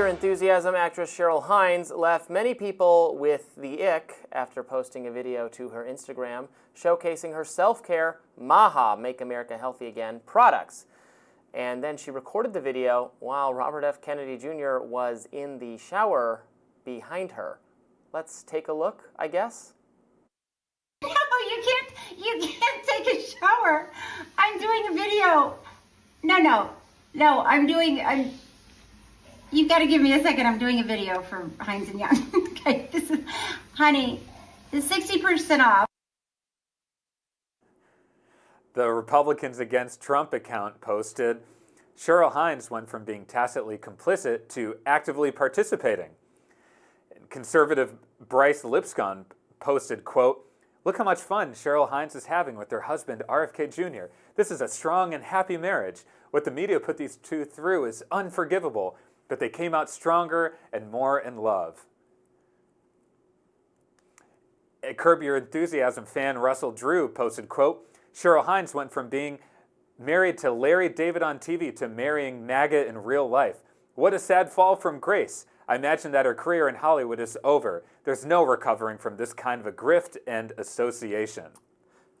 Your Enthusiasm actress Cheryl Hines left many people with the ick after posting a video to her Instagram showcasing her self-care MAHA, Make America Healthy Again, products. And then she recorded the video while Robert F. Kennedy Jr. was in the shower behind her. Let's take a look, I guess. No, you can't take a shower. I'm doing a video. No, you gotta give me a second. I'm doing a video for Hines and Young. Okay, honey, the 60% off. The Republicans Against Trump account posted, Cheryl Hines went from being tacitly complicit to actively participating. Conservative Bryce Lipscomb posted, quote, look how much fun Cheryl Hines is having with her husband, RFK Jr. This is a strong and happy marriage. What the media put these two through is unforgivable, but they came out stronger and more in love. A Curb Your Enthusiasm fan, Russell Drew, posted, quote, Cheryl Hines went from being married to Larry David on TV to marrying MAGA in real life. What a sad fall from grace. I imagine that her career in Hollywood is over. There's no recovering from this kind of a grift and association.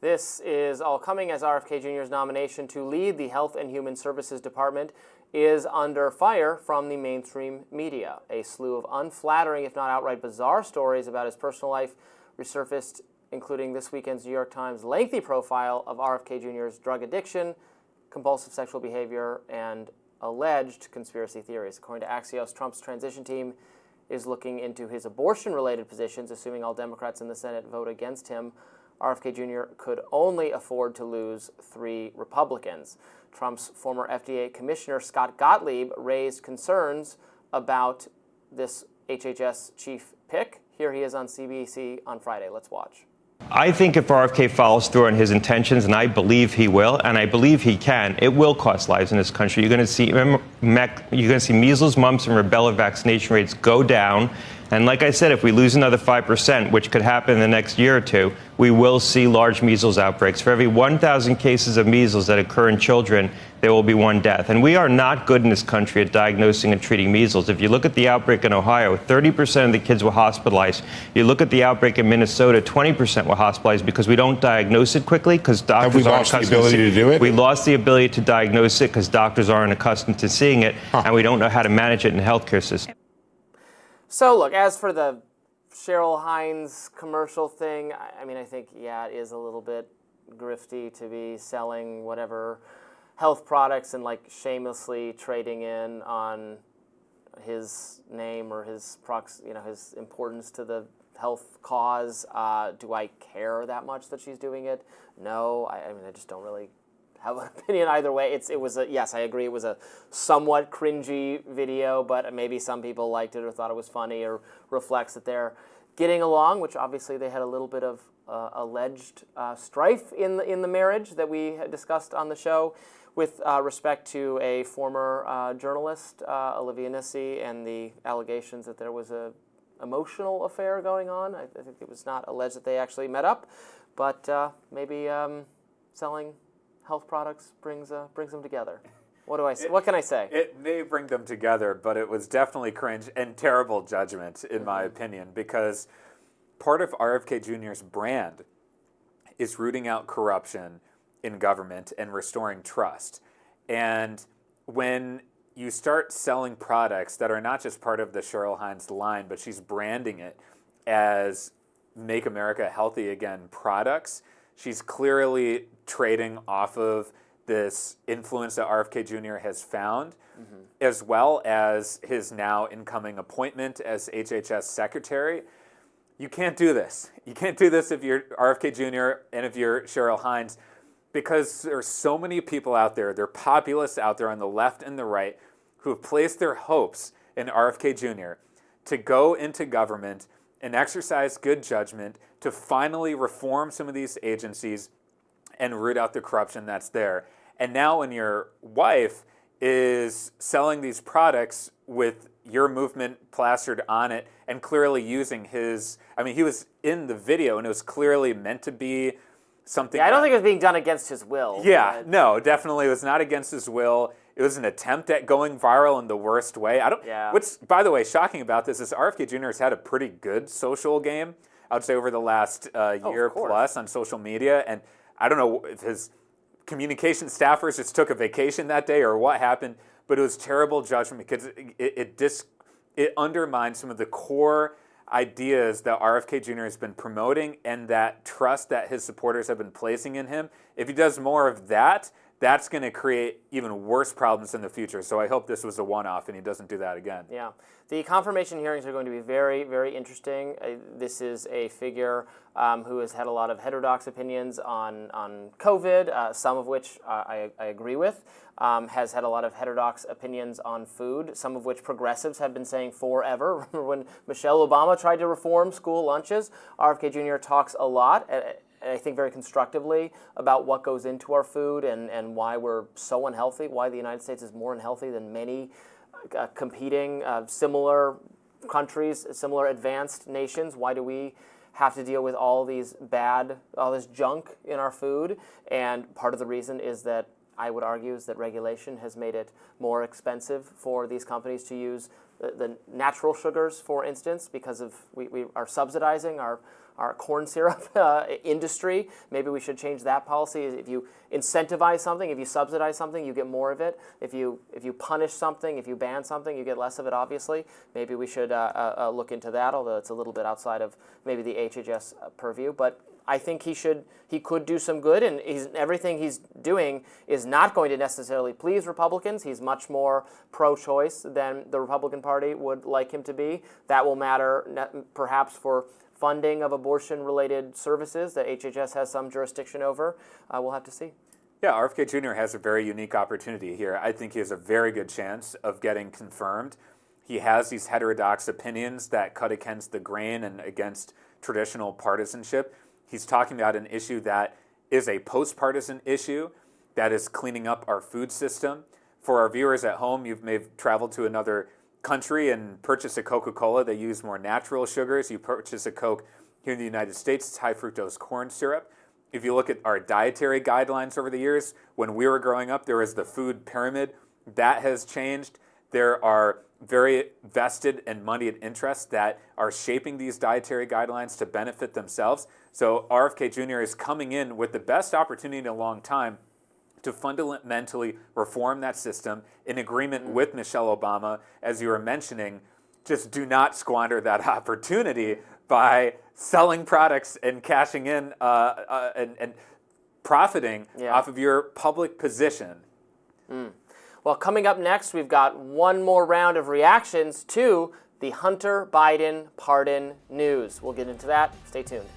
This is all coming as RFK Jr.'s nomination to lead the Health and Human Services Department is under fire from the mainstream media. A slew of unflattering, if not outright bizarre stories about his personal life resurfaced, including this weekend's New York Times lengthy profile of RFK Jr.'s drug addiction, compulsive sexual behavior, and alleged conspiracy theories. According to Axios, Trump's transition team is looking into his abortion-related positions, assuming all Democrats in the Senate vote against him. RFK Jr. could only afford to lose 3 Republicans. Trump's former FDA Commissioner Scott Gottlieb raised concerns about this HHS chief pick. Here he is on CBC on Friday. Let's watch. I think if RFK follows through on his intentions, and I believe he will, and I believe he can, it will cost lives in this country. You're going to see measles, mumps, and rubella vaccination rates go down. And like I said, if we lose another 5%, which could happen in the next year or two, we will see large measles outbreaks. For every 1,000 cases of measles that occur in children, there will be 1 death. And we are not good in this country at diagnosing and treating measles. If you look at the outbreak in Ohio, 30% of the kids were hospitalized. You look at the outbreak in Minnesota, 20% were hospitalized because we don't diagnose it quickly because doctors aren't accustomed the ability to do it? We lost the ability to diagnose it because doctors aren't accustomed to seeing it, and we don't know how to manage it in the healthcare system. So look, as for the Cheryl Hines commercial thing, I mean, I think, yeah, it is a little bit grifty to be selling whatever health products and like shamelessly trading in on his name or his his importance to the health cause. Do I care that much that she's doing it? No, I mean, I just don't really have an opinion either way. Yes, I agree. It was a somewhat cringy video, but maybe some people liked it or thought it was funny or reflects that they're getting along, which obviously they had a little bit of alleged strife in the marriage that we had discussed on the show with respect to a former journalist, Olivia Nisi, and the allegations that there was a emotional affair going on. I think it was not alleged that they actually met up, but maybe selling health products brings them together. What can I say? It may bring them together, but it was definitely cringe and terrible judgment, in my opinion, because part of RFK Jr.'s brand is rooting out corruption in government and restoring trust. And when you start selling products that are not just part of the Cheryl Hines line, but she's branding it as Make America Healthy Again products, she's clearly trading off of this influence that RFK Jr. has found, as well as his now incoming appointment as HHS secretary. You can't do this. You can't do this if you're RFK Jr. and if you're Cheryl Hines, because there's so many people out there, there are populists out there on the left and the right who have placed their hopes in RFK Jr. to go into government and exercise good judgment to finally reform some of these agencies and root out the corruption that's there. And now when your wife is selling these products with your movement plastered on it and clearly using his, I mean, he was in the video and it was clearly meant to be something. Yeah, I don't think it was being done against his will. Yeah, no, definitely it was not against his will. It was an attempt at going viral in the worst way. Yeah. What's, by the way, shocking about this is RFK Jr. has had a pretty good social game, I would say, over the last year plus on social media. And I don't know if his communication staffers just took a vacation that day or what happened, but it was terrible judgment because it undermined some of the core ideas that RFK Jr. has been promoting and that trust that his supporters have been placing in him. If he does more of that, that's going to create even worse problems in the future. So I hope this was a one-off and he doesn't do that again. Yeah. The confirmation hearings are going to be very, very interesting. This is a figure who has had a lot of heterodox opinions on COVID, some of which I agree with, has had a lot of heterodox opinions on food, some of which progressives have been saying forever. Remember when Michelle Obama tried to reform school lunches? RFK Jr. talks a lot, I think very constructively, about what goes into our food and why we're so unhealthy, why the United States is more unhealthy than many competing similar countries, similar advanced nations. Why do we have to deal with all this junk in our food? And part of the reason is that, I would argue, is that regulation has made it more expensive for these companies to use the natural sugars, for instance, because of we are subsidizing our corn syrup industry. Maybe we should change that policy. If you incentivize something, if you subsidize something, you get more of it. If you punish something, if you ban something, you get less of it, obviously. Maybe we should look into that, although it's a little bit outside of maybe the HHS purview. But I think he could do some good, and everything he's doing is not going to necessarily please Republicans. He's much more pro-choice than the Republican Party would like him to be. That will matter perhaps for funding of abortion-related services that HHS has some jurisdiction over. We'll have to see. Yeah, RFK Jr. has a very unique opportunity here. I think he has a very good chance of getting confirmed. He has these heterodox opinions that cut against the grain and against traditional partisanship. He's talking about an issue that is a post-partisan issue, that is cleaning up our food system. For our viewers at home, you may have traveled to another country and purchase a Coca-Cola. They use more natural sugars. You purchase a Coke here in the United States, it's high fructose corn syrup. If you look at our dietary guidelines over the years, when we were growing up, there was the food pyramid. That has changed. There are very vested and moneyed interests that are shaping these dietary guidelines to benefit themselves. So RFK Jr. is coming in with the best opportunity in a long time to fundamentally reform that system in agreement with Michelle Obama. As you were mentioning, just do not squander that opportunity by selling products and cashing in and profiting off of your public position. Well, coming up next, we've got one more round of reactions to the Hunter Biden pardon news. We'll get into that. Stay tuned.